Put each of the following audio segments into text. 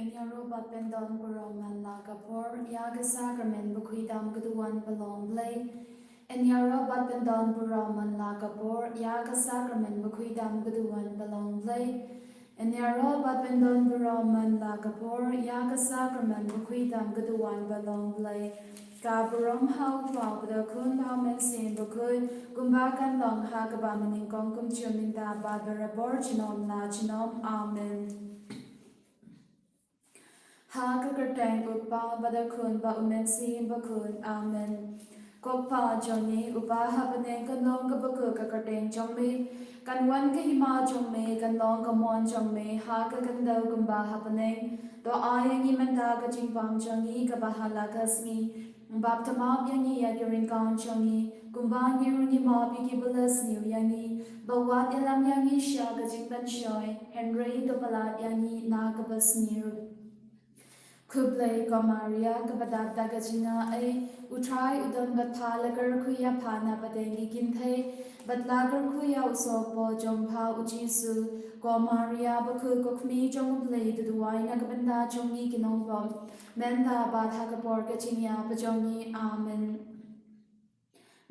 Enyarobat pendon Buraman Lakapor, Yaga Sacrament, Bukwidam Guduan Belong Blay. Enyarobat pendon Buraman Lakapor, Yaga Sacrament, Bukwidam Guduan Belong Blay. Enyarobat pendon Buraman Lakapor, Yaga Sacrament, Bukwidam Guduan Belong Blay. Kaburam hau pau the kun bao men sin bukui gumbakan long ha gabamaning kong kum chuminda babarabor chinom na chinom amen. Ha kakerteng upa bada kun ba umen sin bakun amen. Kokpa joni upa habaneng kanong kabaku kakerteng jongme kanwan kahima jongme kanlong kamon jongme ha kakandaw gumba habaneng do ayang imanda kajimpam jongi kabahala kasmi. Baptama yangi yagirin kaun jongi gumba ngiruni ma bigi bulas niu yangi bawat ilam yangi sya kajimban shoy Henry dopalat yangi na kabas niu. Kublai ko Maria kapadat dagajina ay utray udon batalagar kuya pana padengi gintay batlagar kuya usopo jongpa ujisu ko Maria baku kokmi jongblay duduway nagabanda jongi ginongrom menta bathagapor gajinya pajongi amen.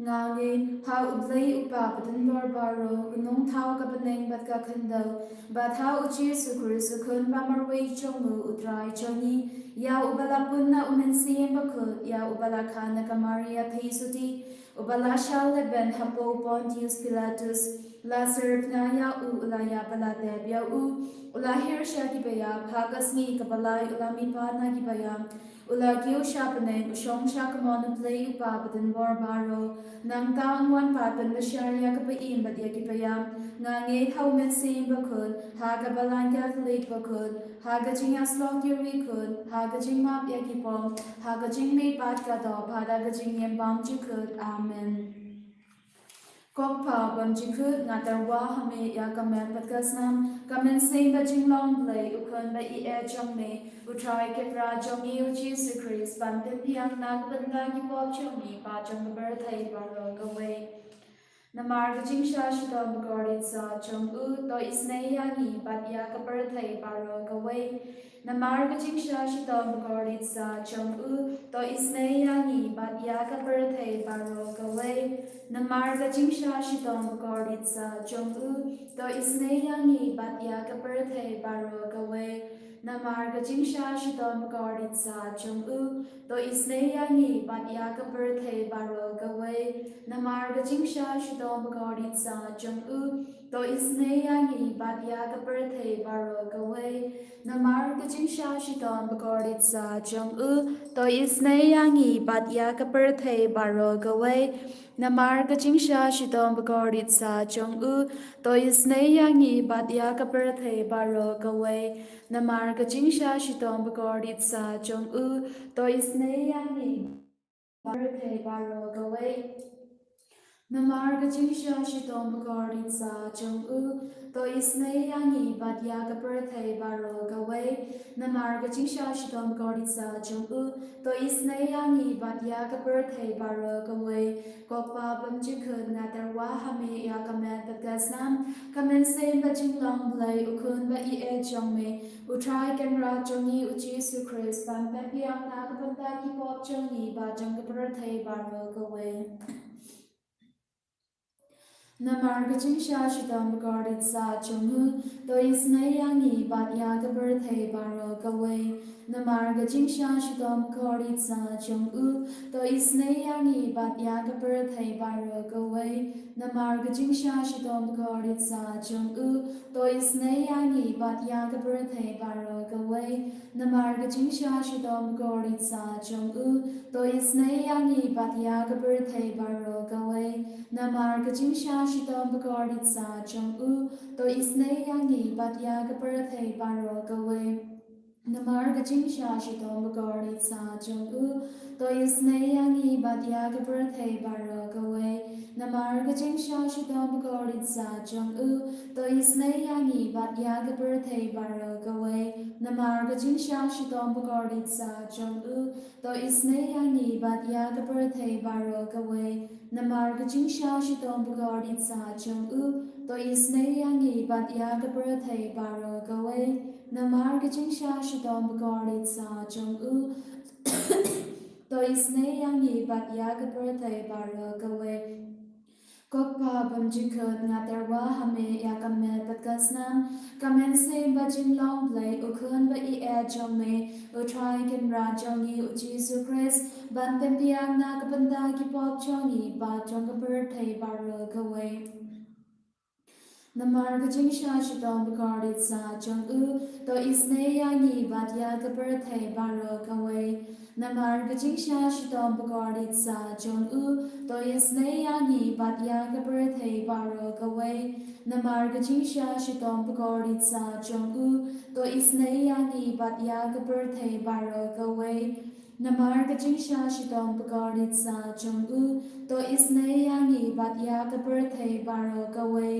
Ngangi ha ublay upa padan barbaro unong tao kapaneng bat kakandaw bat ha ujisu kurisukun pamarway jongu utray jongi ya ubalapun na umensiyen bakut ya ubalaka na kamaria pesuti ubala siya leben hapo Pontius Pilatus la serpnaya u ulaya baladeb ya u ulahir siya gibaya pagas ni kabalay ulamipa na gibaya ulagyo siya paneng usyong siya kamon play upapadan barbaro nang taangwan papan masyarya kapain badya gibaya ngangit ha umensiyen bakut haga balang Catholic bakut haga jingas long yurikut haga jing map yakipong haga jing may pat kado pada gajing yembam jikut amen. Kokpa bam jikut ngatarwa hame ya kamen patkasnam kamen sing bajing long play ukun ba ie jong me utray kepra jong iyo Jesus Christ ban piang nagbanda gipop jong me pa jong birthday baro gaway. Namar gajing sha shidom gorit sa jong u to isne yangi bat ya ka birthday baro gaway. Namar gajing sha shidom gorit sa jong u to isne yangi bat ya ka birthday baro gaway. Namar gajing sha shidom gorit sa jong u to isne yangi bat ya ka birthday baro gaway. Namar gajing sha shidom gorit sa jong u to isne yangi bat ya ka birthday baro gaway. Namar gajing sha shidom gorit sa jong u to isne yangi bat ya ka birthday baro gaway. Namar gajing sha shidom gorit sa jong u to isne yangi bat ya ka birthday baro gaway. Namar gajing sha shidom gorit sa jong u to isne yangi bat ya ka birthday baro gaway. Namar gajing sha shidom gorit sa jong u to isne yangi birthday baro gaway. Namar gajing sha shidom gorit sa jong u to isne yangi bat ya ka birthday baro gaway. Namar gajing sha shidom gorit sa jong u to isne yangi bat ya ka birthday baro gaway. Kokpa bam jikut ngatarwa hame ya kamet patkasnam kamen sen bajing long blay ukun ba ie jong me utray kenra jongi ujisu Christ ban pepiang nakapanda kipop jongi ba jong ka birthday baro gaway. Namar gajing sha shidom gorit sa jong u to isne yangi bat ya ka birthday baro gaway. Namar gajing sha shidom gorit sa jong u to isne yangi bat ya ka birthday baro gaway. Namar gajing sha shidom gorit sa jong u to isne yangi bat ya ka birthday baro gaway. Namar gajing sha shidom gorit sa jong u to isne yangi bat ya ka birthday baro gaway. Namar gajing sha shidom gorit sa jong u to isne yangi bat ya ka birthday baro gaway. Namar gajing sha shidom gorit sa jong u to isne yangi bat ya ka birthday baro gaway. Namar gajing sha shidom gorit sa jong u to isne yangi bat yaga birthday baro gawe. Namar gajing sha shidom gorit sa jong u to isne yangi bat yaga birthday baro gawe. Namar gajing sha shidom gorit sa jong u to isne yangi bat yaga birthday baro gawe. Namar gajing sha shidom gorit sa jong u to isne yangi bat yaga birthday baro gawe. Kokpa bamjikot ngaterwa hame ya kamet patkasnam kamen se bajing long play ukun ba I jong me utrai ken ra jongi ujisu Chris ban tempiang na kapanda ki pop jongi ba jong ka birthday baro gawe. Namar gajing sha shidom bagarit sa jong u to isne yangi bat ya ka birthday baro gawe. Namar gajing sha shidom bagarit sa jong u to isne yangi bat ya ka birthday baro gawe. Namar gajing sha shidom bagarit sa jong u to isne yangi bat ya ka birthday baro gawe. Namar gajing sha shidom bagarit sa jong u to isne yangi bat ya ka birthday baro gawe.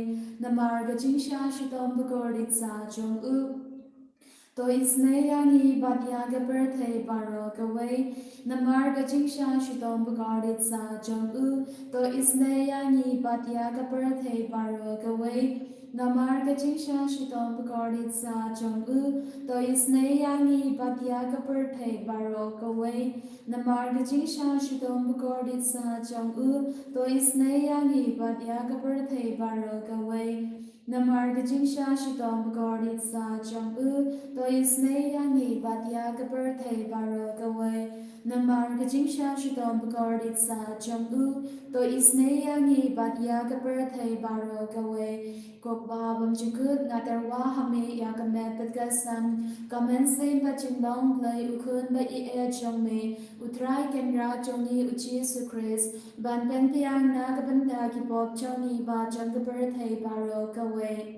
Namar gajing sha shidom bagarit sa jong u to isne yangi bat ya ka birthday baro gawe. Namar gajing sha shidom bagarit sa jong u to isne yangi bat ya ka birthday baro gawe. Namar gajing sha shidom bagarit sa jong u to isne yangi bat ya ka birthday baro gawe. Namar gajing sha shidom bagarit sa jong u to isne yangi bat ya ka birthday baro gawe. Namar gajing sha shidom bagarit sa jong u to isne yangi bat ya ka birthday baro gawe. Namar gajing sha shidom bagarit sa jong u to isne yangi bat ya ka birthday baro gawe. Kokba bamjikut ngaterwa hame ya kamet patgasam kamen se bajing long play ukun ba I jong me utrai ken ra jongi ujisu Chris ban pentiang na kapanda ki pop jongi ba jong ka birthday baro gawe.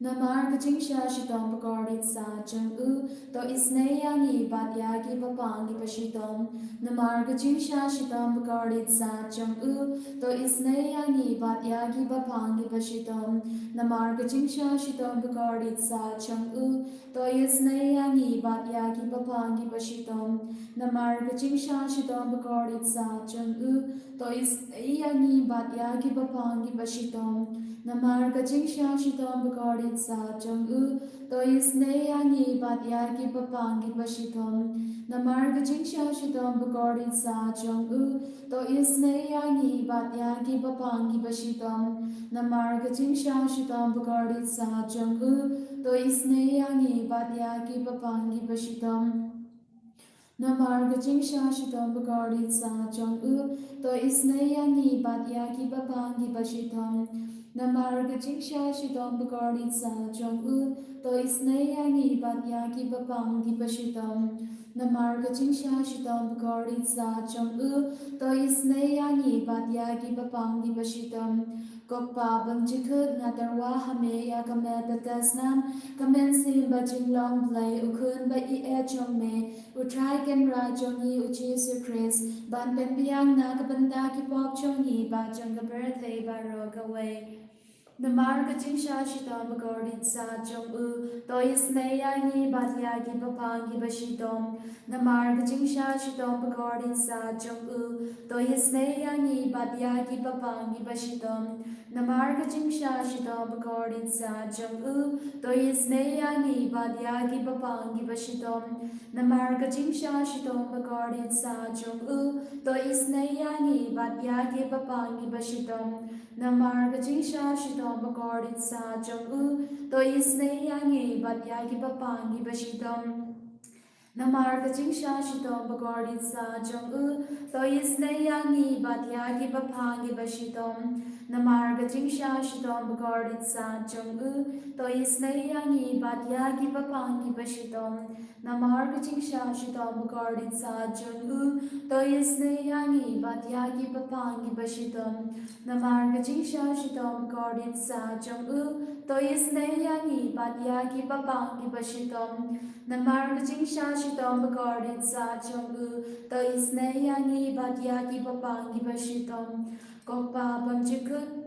Namar gajing sha shidom bagarit sa jong u to isne yangi bat yagi bapangi bashidom. Namar gajing sha shidom bagarit sa jong u to isne yangi bat yagi bapangi bashidom. Namar gajing sha shidom bagarit sa jong u to isne yangi bat yagi bapangi bashidom. Namar gajing sha shidom bagarit sa jong u to isne yangi bat yagi bapangi bashidom. Namar gajing sha shidom bagarit sa jong u to isne yangi bat yagi bapangi bashidom. Namar gajing sha shidom bagarit sa jong u to isne yangi bat yagi bapangi bashidom. Namar gajing sha shidom bagarit sa jong u to isne yangi bat yagi bapangi bashidom. Namar gajing sha shidom bagarit sa jong u to isne yangi bat yagi bapangi bashidom. Namar gajing sha shidom bagarit sa jong u to isne yangi bat yagi bapangi bashidom. Namar gajing sha shidom bagarit sa jong u to isne yangi bat yagi bapangi bashidom. Kokpa bamjikut ngaterwa hame ya kamet patgasnam kamen sim bajing long play ukun ba I jong me utrai ken ra jongi ujisu Chris ban pempiang na kapanda ki pop jongi ba jong ka birthday baro gawe. Namar gajing sha shidom bagarit sa jong u to isne yangi bat yagi bapangi bashidom. Namar gajing sha shidom bagarit sa jong u to isne yangi bat yagi bapangi bashidom. Namar gajing sha shidom bagarit sa jong u to isne yangi bat yagi bapangi bashidom. Namar gajing sha shidom bagarit sa jong u to isne yangi bat yagi bapangi bashidom. Namar gajing sha shidom bagarit sa jong u to isne yangi bat yagi bapangi bashidom. Namar gajing sha shidom bagarit sa jong u to isne yangi bat yagi bapangi bashidom. Namar gajing sha shidom bagarit sa jong u to isne yangi bat yagi bapangi bashidom. Namar gajing sha shidom bagarit sa jong u to isne yangi bat yagi bapangi bashidom. Namar gajing sha shidom bagarit sa jong u to isne yangi bat yagi bapangi bashidom. Namar gajing sha shitom bagardin sa Jong to isne yangi badya ki papang ki bashitom kokpa bamjikut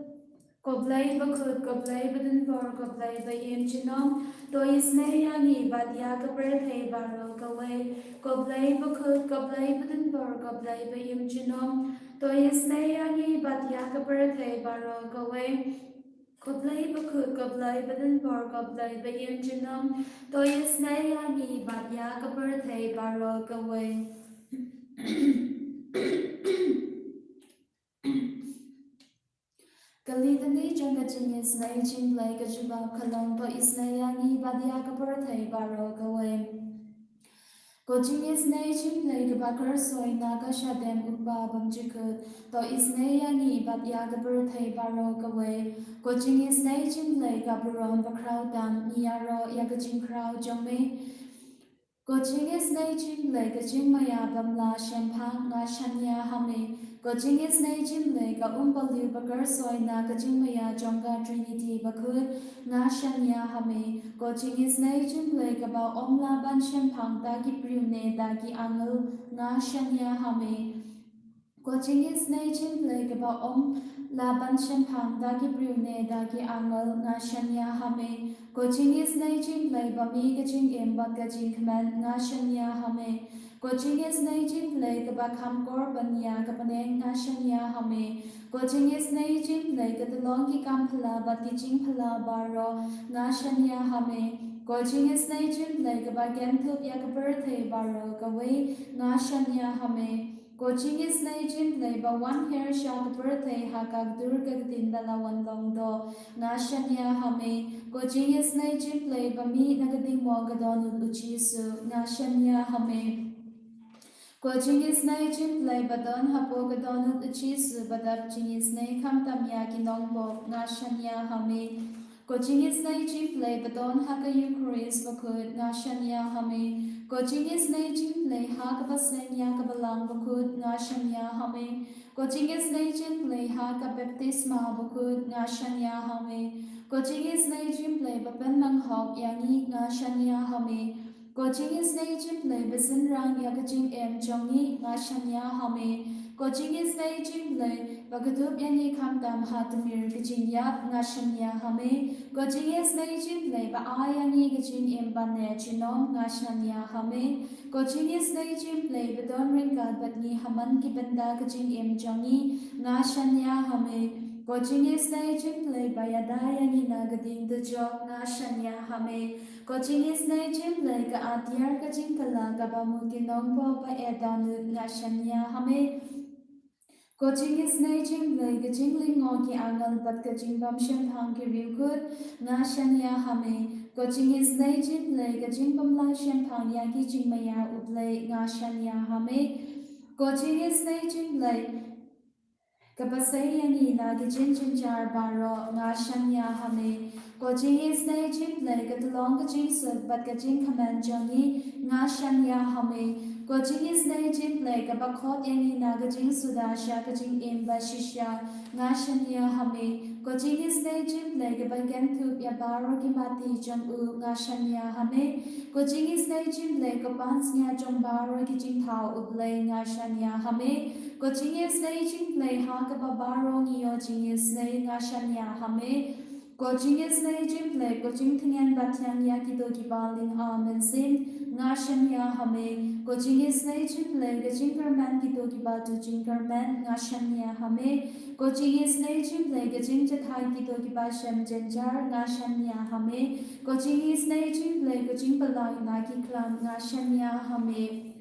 Koblai bakut koblai badun bor koblai bayim chinom to isne yangi badya kaper the baro kawai koblai bakut koblai badun bor koblai bayim chinom to isne yangi badya kaper the baro kawai koblai bakut koblai badun bor koblai bayim chinom to isne yangi badya kaper the baro kawai Kalidani janga jingis na jing play kajuba kalong to isna yangi badya kapar thay baro kawe. Coaching is na jing play kabakar soy na kashadem upa bamjikut to isna yangi badya kapar thay baro kawe. Coaching is na jing play kaburon bakraw dam niyaro yakajing kraw jome. Coaching is na jing play kajing maya bamla shampang nga shanya hame. Coaching is na jing play ka umpaliu bakar soy na kajing maya jonga trinity bakut nga shanya hame. Coaching is na jing play ka ba omla ban shampang dagi priune dagi angel nga shanya hame. Coaching is na jing play ka ba laban shampang dagi priune dagi angel nga shanya hame. Coaching is na jing play ba mi kajing embat kajing command nga shanya hame. Coaching is na jing play ka ba kamkor banya ka paneng nga shanya hame. Coaching is na jing play ka talong ki kampala bat ki jing pala baro nga shanya hame. Coaching is na jing play ka ba gentup ya ka birthday baro ka way nga shanya hame. Coaching is na jing play ba one hair sha ka birthday ha ka durga din dalawan long do nga shanya hame. Coaching is na jing play ba mi nagading mo ka donut uchisu nga shanya hame. Coaching is na jing play badon hapo ka donut uchisu badap jing is na kam tamya ki nongbo nga shanya hame. Coaching is na jing play badon haka Eucharist bakut nga shanya hame. Coaching is na jing play haka basen ya ka balang bakut nga shanya hame. Coaching is na jing play haka baptisma bakut nga shanya hame. Coaching is na jing play bapen manghok yangi nga shanya hame. Coaching is na jing play basin rang ya kajing em jongi nga shanya hame. Coaching is na jing play bagatup yangi kam dam hatamir kajing yap nga shanya hame. Coaching is na jing play ba ayangi kajing em bane chinom nga shanya hame. Coaching is na jing play badon ringkad batni haman ki banda kajing em jongi nga shanya hame. Coaching is na jing play ba yadayangi na gading the job nga shanya hame. Coaching is na jing play ka atyar ka jing kala ka ba mukinong po pa edanut nga shanya hame. Coaching is na jing play ka jing lingo ki angal bat ka jing bam shampang ki riukut nga shanya hame. Coaching is na jing play ka jing bam la shampang ya ki jing maya utlay nga shanya hame. Coaching is na jing play kapasay yani na ki jing jing jar baro nga shanya hame. Coaching is na jing play ka tulong ka jing sud bat ka jing command jongi nga shanya hame. Coaching is na jing play ka bakot yani na ka jing sudasha ka jing imba shishya nga shanya hame. Coaching is na jing play ka bagentup ya baro ki mati jong u nga shanya hame. Coaching is na jing play ka pans nga jong baro ki jing tao ublay nga shanya hame. Coaching is na jing play ha ka babaro niyo jing is na nga shanya hame. Coaching is na jing play coaching tingen batyang ya ki do ki baling amen sin nga shanya hame. Coaching is na jing play ka jing karman ki do ki batu jing karman nga shanya hame. Coaching is na jing play ka jing jathai ki do ki ba shem jenjar nga shanya hame. Coaching is na jing play ka jing palai na ki klam nga shanya hame.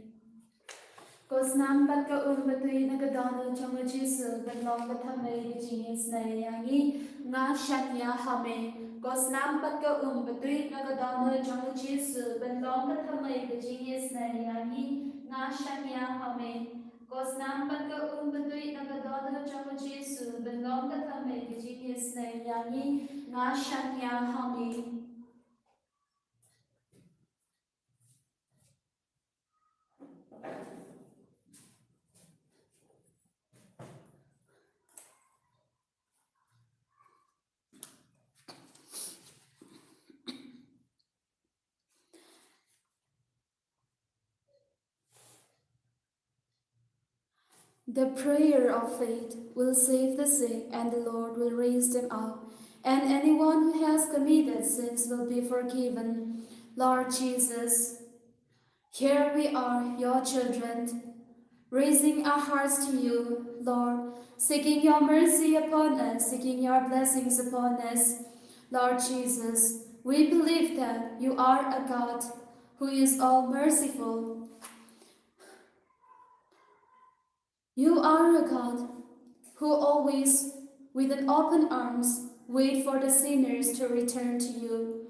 Kosnam bat ka batui na ka donal chong jisu ban long ka thamay ki jing is na yangi nga shanya hame. Kosnam bat ka batui na ka donal chong jisu ban long ka thamay ki jing is na yangi nga shanya hame. Kosnam bat ka batui na ka donal chong jisu ban long ka thamay ki jing is na yangi nga shanya hame. The prayer of faith will save the sick, and the Lord will raise them up. And anyone who has committed sins will be forgiven. Lord Jesus, here we are, your children, raising our hearts to you, Lord, seeking your mercy upon us, seeking your blessings upon us. Lord Jesus, we believe that you are a God who is all merciful. You are a God who always, with an open arms, wait for the sinners to return to you.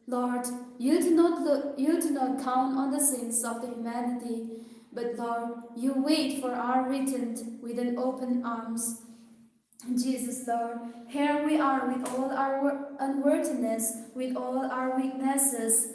Lord, you do not count on the sins of the humanity, but Lord, you wait for our return with an open arms. Jesus, Lord, here we are with all our unworthiness, with all our weaknesses,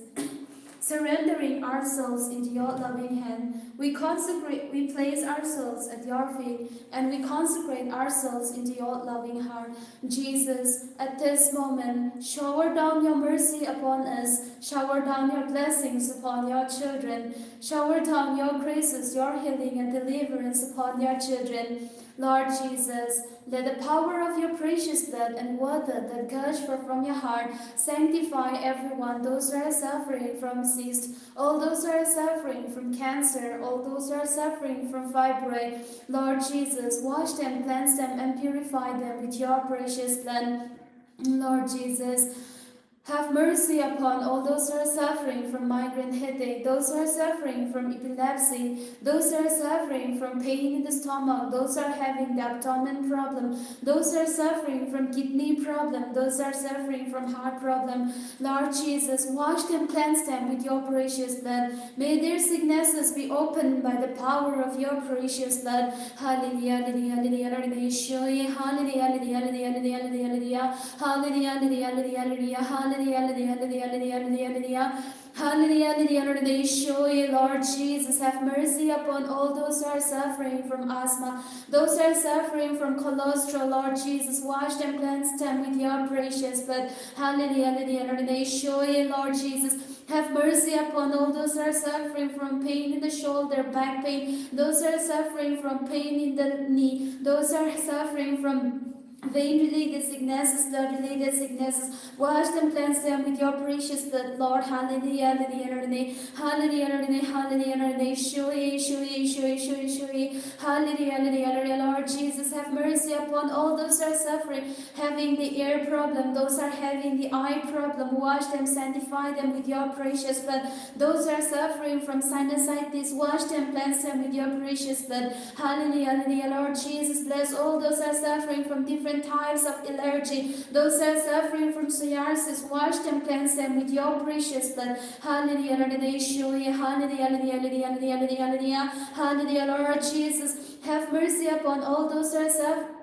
surrendering ourselves into your loving hand. We place ourselves at your feet, and we consecrate ourselves into your loving heart. Jesus, at this moment, shower down your mercy upon us, shower down your blessings upon your children, shower down your graces, your healing and deliverance upon your children. Lord Jesus, let the power of your precious blood and water that gush from your heart sanctify everyone, those who are suffering from cyst, all those who are suffering from cancer, all those who are suffering from fibroid. Lord Jesus, wash them, cleanse them, and purify them with your precious blood. Lord Jesus, have mercy upon all those who are suffering from migraine headache, those who are suffering from epilepsy, those who are suffering from pain in the stomach, those who are having the abdomen problem, those who are suffering from kidney problem, those who are suffering from heart problem. Lord Jesus, wash them, cleanse them with your precious blood. May their sicknesses be opened by the power of your precious blood. Hallelujah, hallelujah, hallelujah, hallelujah, hallelujah, hallelujah, hallelujah, hallelujah, hallelujah, hallelujah. Hallelujah, hallelujah, hallelujah, hallelujah. Hallelujah, hallelujah. Lord Jesus, have mercy upon all those who are suffering from asthma, those who are suffering from cholesterol. Lord Jesus, wash them, cleanse them with your precious blood. Hallelujah, hallelujah. Lord Jesus, have mercy upon all those who are suffering from pain in the shoulder, back pain, those who are suffering from pain in the knee, those who are suffering from vein-related sicknesses, blood-related sicknesses. Wash them, cleanse them with your precious blood, Lord. Hallelujah, hallelujah, hallelujah, hallelujah, hallelujah. Hallelujah, hallelujah. Lord Jesus, have mercy upon all those who are suffering, having the ear problem, those who are having the eye problem. Wash them, sanctify them with your precious blood. Those who are suffering from sinusitis, wash them, cleanse them with your precious blood. Hallelujah, hallelujah. Lord Jesus, bless all those who are suffering from different types of allergy, those who are suffering from psoriasis, wash them, cleanse them with your precious blood. Hallelujah, hallelujah, hallelujah, hallelujah, hallelujah. Lord Jesus, have mercy upon all those who are suffering,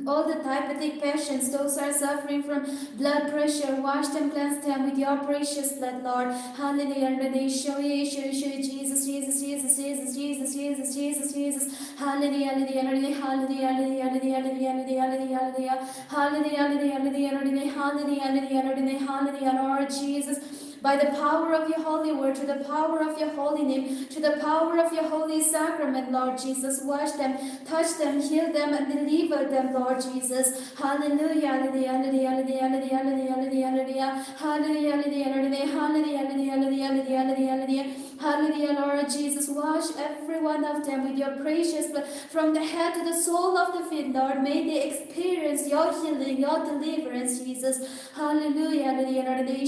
all the diabetic patients, those who are suffering from blood pressure, wash them, cleanse them with your precious blood, Lord. Hallelujah, Jesus, Jesus, Jesus, Jesus, Jesus, Jesus, Jesus, Jesus. Hallelujah, hallelujah, hallelujah, hallelujah, hallelujah, hallelujah, hallelujah, hallelujah, hallelujah, hallelujah, hallelujah, hallelujah, hallelujah, Lord Jesus. By the power of your holy word, to the power of your holy name, to the power of your holy sacrament, Lord Jesus, wash them, touch them, heal them, and deliver them, Lord Jesus. Hallelujah, hallelujah, hallelujah, hallelujah, hallelujah, hallelujah, hallelujah, hallelujah, hallelujah, hallelujah, hallelujah, hallelujah, hallelujah, hallelujah, Lord Jesus, wash every one of them with your precious blood, from the head to the sole of the feet, Lord. May they experience your healing, your deliverance, Jesus. Hallelujah, hallelujah, hallelujah,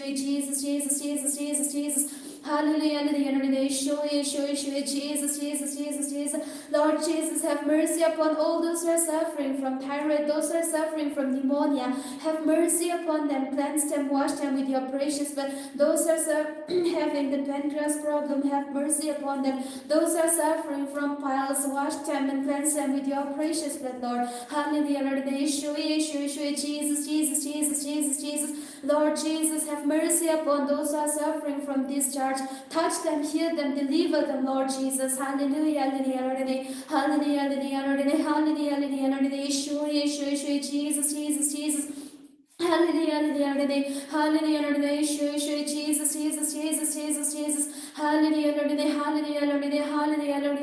Jesus, Jesus, Jesus, Jesus, Jesus. Hallelujah, hallelujah, hallelujah, Jesus, Jesus, Jesus, Jesus. Lord Jesus, have mercy upon all those who are suffering from thyroid, those who are suffering from pneumonia. Have mercy upon them, cleanse them, wash them with your precious blood. Those who are having the pancreas problem, have mercy upon them. Those who are suffering from piles, wash them and cleanse them with your precious blood, Lord. Hallelujah, hallelujah, Jesus, Jesus, Jesus, Jesus, Jesus. Lord Jesus, have mercy upon those who are suffering from discharge. Touch them, heal them, deliver them, Lord Jesus. Hallelujah, hallelujah, hallelujah, hallelujah, hallelujah, hallelujah, hallelujah, Jesus, Jesus, Jesus. Hallelujah, hallelujah, hallelujah, hallelujah, Jesus, Jesus, Jesus, Jesus, Jesus. Hallelujah, Lord, hallelujah, Lord, hallelujah, Lord,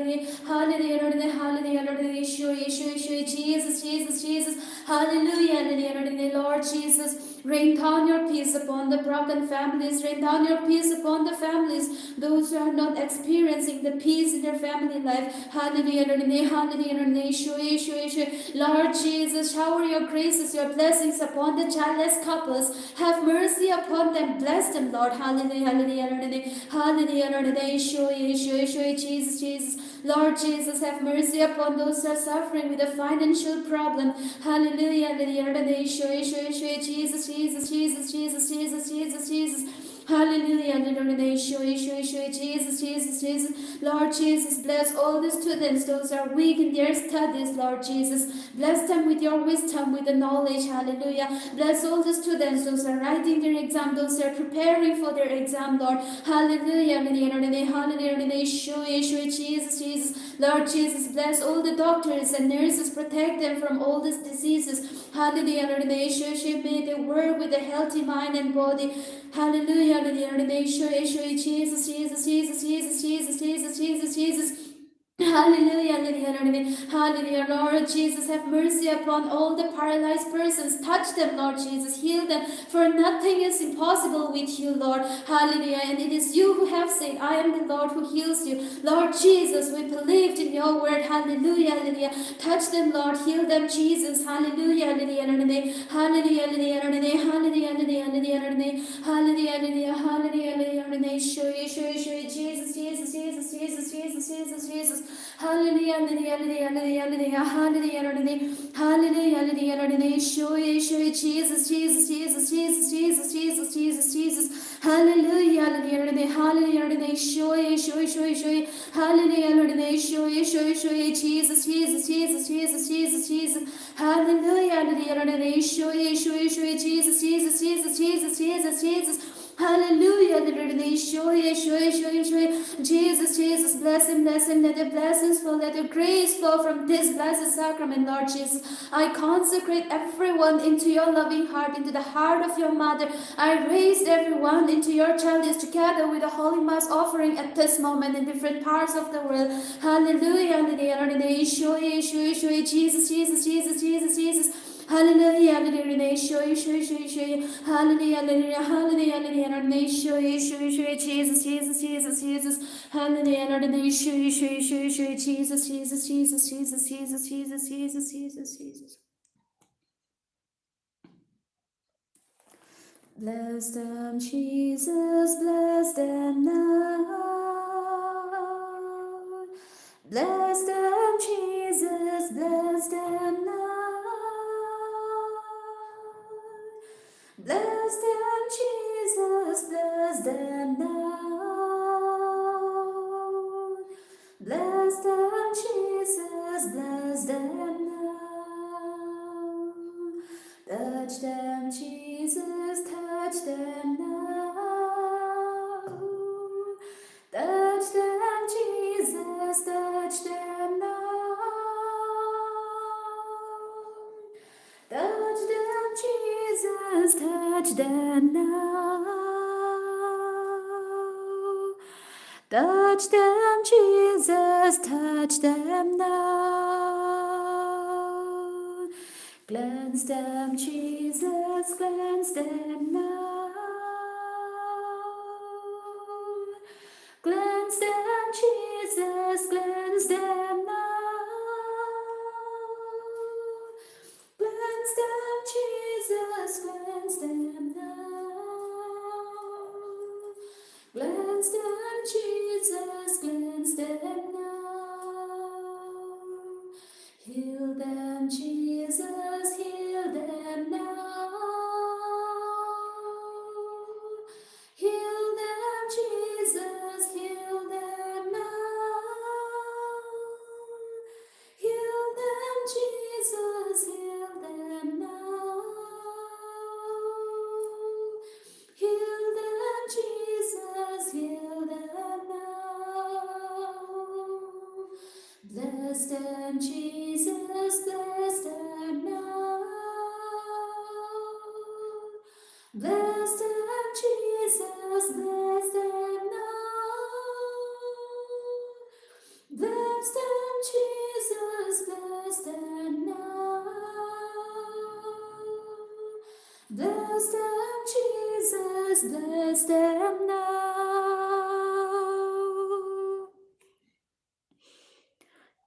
hallelujah, Lord, hallelujah, Lord, Yeshua, Yeshua, Yeshua, Jesus, Jesus, Jesus, hallelujah, Lord Jesus, rain down your peace upon the broken families, rain down your peace upon the families, those who are not experiencing the peace in their family life. Hallelujah, Lord, hallelujah, Lord, Yeshua, Yeshua, Yeshua, Lord Jesus, shower your graces, your blessings upon the childless couples. Have mercy upon them, bless them, Lord. Hallelujah, hallelujah, Lord, hallelujah, Lord, Yeshua, Yeshua, Yeshua, Jesus, Jesus, Lord Jesus, have mercy upon those who are suffering with a financial problem. Hallelujah, hallelujah, Lord, Yeshua, Yeshua, Yeshua, Jesus, Jesus, Jesus, Jesus, Jesus, Jesus, Jesus. Hallelujah, hallelujah, Yeshua, Yeshua, Yeshua, Jesus, Jesus, Jesus. Lord Jesus, bless all the students, those who are weak in their studies, Lord Jesus. Bless them with your wisdom, with the knowledge, hallelujah. Bless all the students, those who are writing their exam, those who are preparing for their exam, Lord. Hallelujah, hallelujah, hallelujah, Yeshua, Yeshua, Jesus, Jesus. Lord Jesus, bless all the doctors and nurses, protect them from all these diseases. Hallelujah, hallelujah, Yeshua, Yeshua, may they work with a healthy mind and body. Hallelujah, hallelujah, Yeshua, Yeshua, Jesus, Jesus, Jesus, Jesus, Jesus, Jesus, Jesus, Jesus. Hallelujah, hallelujah, hallelujah, Lord Jesus, have mercy upon all the paralyzed persons. Touch them, Lord Jesus, heal them, for nothing is impossible with you, Lord. Hallelujah, and it is you who have said, I am the Lord who heals you. Lord Jesus, we believed in your word. Hallelujah, hallelujah. Touch them, Lord, heal them, Jesus. Hallelujah, hallelujah, hallelujah, hallelujah, hallelujah, hallelujah, hallelujah, hallelujah, hallelujah, hallelujah, hallelujah, hallelujah, show you, Jesus, Jesus, Jesus, Jesus, Jesus, Jesus, Jesus. Hallelujah, hallelujah, hallelujah, hallelujah, hallelujah, hallelujah, hallelujah, hallelujah, show you, Jesus, Jesus, Jesus, Jesus, Jesus, Jesus, Jesus, Jesus. Hallelujah, hallelujah, hallelujah, hallelujah, show you, hallelujah, hallelujah, show you, Jesus, Jesus, Jesus, Jesus, Jesus, Jesus. Hallelujah, hallelujah, hallelujah, show you, Jesus, Jesus, Jesus, Jesus, Jesus, Jesus. Hallelujah, Jesus, Jesus, bless him, let the blessings flow, let the grace flow from this blessed sacrament, Lord Jesus. I consecrate everyone into your loving heart, into the heart of your mother. I raised everyone into your chalice together with the Holy Mass offering at this moment in different parts of the world. Hallelujah, hallelujah, Jesus, Jesus, Jesus, Jesus, Jesus. Hallelujah, hallelujah, show you, hallelujah, hallelujah, hallelujah, hallelujah, show you, Jesus, Jesus, Jesus, Jesus, hallelujah, hallelujah, show you, Jesus, Jesus, Jesus, Jesus, Jesus, Jesus, Jesus, Jesus, Jesus. Bless them, Jesus, bless them now. Bless them, Jesus, bless them now. Bless them, Jesus, bless them now. Bless them, Jesus, bless them now. Touch them, Jesus, touch them now. Touch them, Jesus, touch them now. Touch them, Jesus, touch them now. Touch them, Jesus, touch them now. Cleanse them, Jesus, cleanse them now. Cleanse them, Jesus, cleanse them now. Cleanse them, Jesus, cleanse them now. Cleanse them, Jesus, cleanse them now. Heal them, Jesus, heal them now. Heal them, Jesus, heal them now. Heal them, Jesus, heal them now. Heal them, Jesus, heal them now. Bless them, Jesus, bless them now. Bless them, Jesus, bless them now. them, Jesus, bless them now.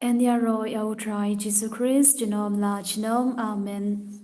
And ya roy au try Jesus Christ, Genom la Genom, Amen.